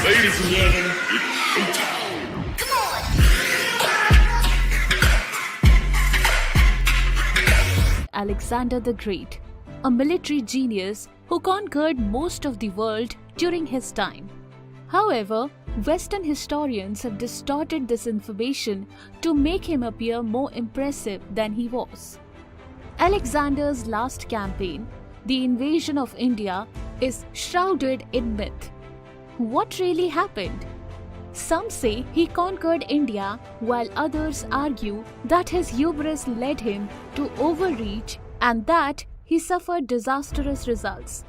Ladies and gentlemen, it's showtime. Alexander the Great, a military genius who conquered most of the world during his time. However, Western historians have distorted this information to make him appear more impressive than he was. Alexander's last campaign, the invasion of India, is shrouded in myth. What really happened? Some say he conquered India, while others argue that his hubris led him to overreach and that he suffered disastrous results.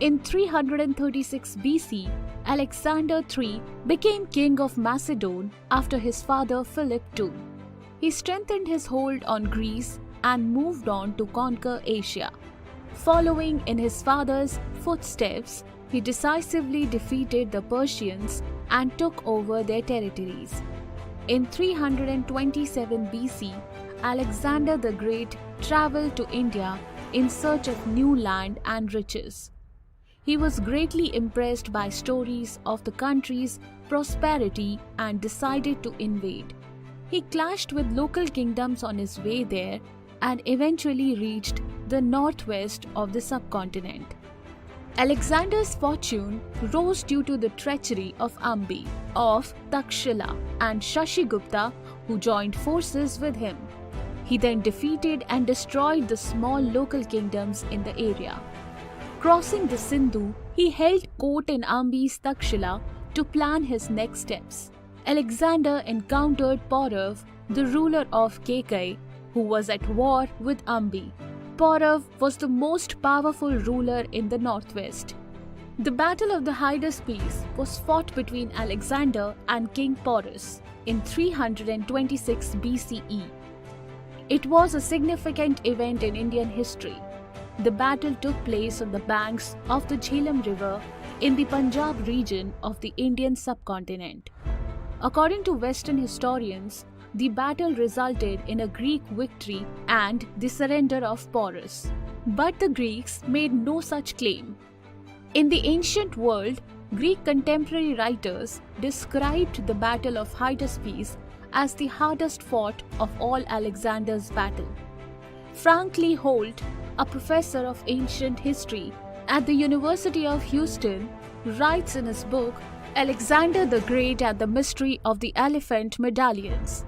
In 336 BC, Alexander III became king of Macedon after his father Philip II. He strengthened his hold on Greece and moved on to conquer Asia. Following in his father's footsteps, he decisively defeated the Persians and took over their territories. In 327 BC, Alexander the Great traveled to India in search of new land and riches. He was greatly impressed by stories of the country's prosperity and decided to invade. He clashed with local kingdoms on his way there and eventually reached the northwest of the subcontinent. Alexander's fortune rose due to the treachery of Ambi, of Takshila, and Shashigupta, who joined forces with him. He then defeated and destroyed the small local kingdoms in the area. Crossing the Sindhu, he held court in Ambi's Takshila to plan his next steps. Alexander encountered Paurav, the ruler of Kekai, who was at war with Ambi. Paurav was the most powerful ruler in the northwest. The Battle of the Hydaspes was fought between Alexander and King Porus in 326 BCE. It was a significant event in Indian history. The battle took place on the banks of the Jhelum River in the Punjab region of the Indian subcontinent. According to Western historians, the battle resulted in a Greek victory and the surrender of Porus. But the Greeks made no such claim. In the ancient world, Greek contemporary writers described the Battle of Hydaspes as the hardest fought of all Alexander's battle. Frank Lee Holt, a professor of ancient history at the University of Houston, writes in his book, Alexander the Great and the Mystery of the Elephant Medallions.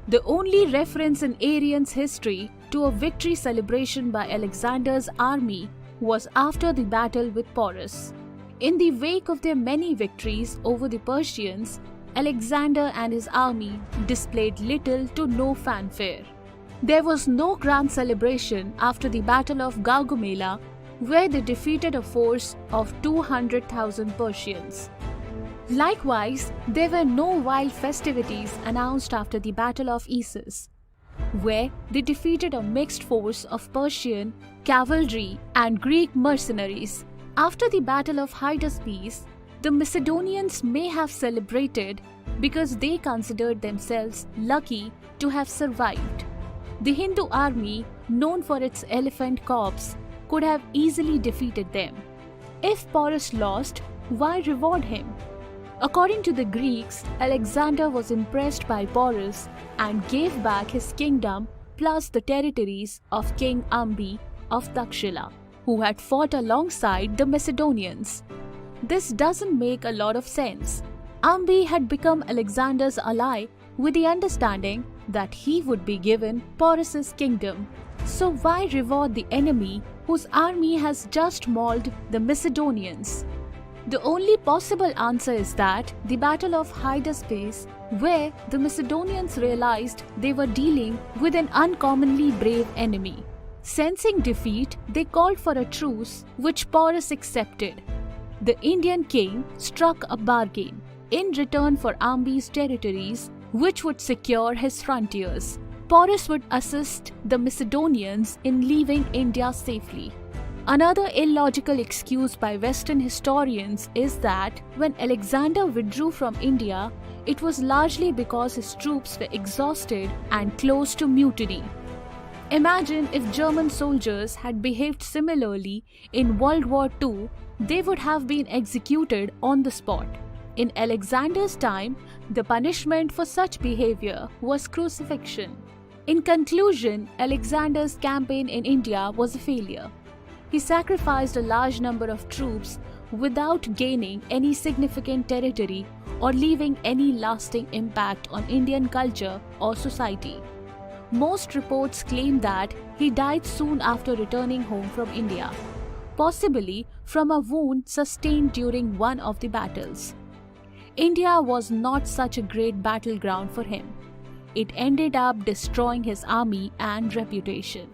The only reference in Arian's history to a victory celebration by Alexander's army was after the battle with Porus. In the wake of their many victories over the Persians, Alexander and his army displayed little to no fanfare. There was no grand celebration after the Battle of Gaugamela, where they defeated a force of 200,000 Persians. Likewise, there were no wild festivities announced after the Battle of Issus, where they defeated a mixed force of Persian cavalry and Greek mercenaries. After the Battle of Hydaspes, the Macedonians may have celebrated because they considered themselves lucky to have survived. The Hindu army, known for its elephant corps, could have easily defeated them. If Porus lost, why reward him? According to the Greeks, Alexander was impressed by Porus and gave back his kingdom plus the territories of King Ambi of Takshila, who had fought alongside the Macedonians. This doesn't make a lot of sense. Ambi had become Alexander's ally with the understanding that he would be given Porus's kingdom. So why reward the enemy whose army has just mauled the Macedonians? The only possible answer is that the Battle of Hydaspes, where the Macedonians realized they were dealing with an uncommonly brave enemy. Sensing defeat, they called for a truce, which Porus accepted. The Indian king struck a bargain in return for Ambi's territories, which would secure his frontiers. Porus would assist the Macedonians in leaving India safely. Another illogical excuse by Western historians is that when Alexander withdrew from India, it was largely because his troops were exhausted and close to mutiny. Imagine if German soldiers had behaved similarly in World War II, they would have been executed on the spot. In Alexander's time, the punishment for such behavior was crucifixion. In conclusion, Alexander's campaign in India was a failure. He sacrificed a large number of troops without gaining any significant territory or leaving any lasting impact on Indian culture or society. Most reports claim that he died soon after returning home from India, possibly from a wound sustained during one of the battles. India was not such a great battleground for him. It ended up destroying his army and reputation.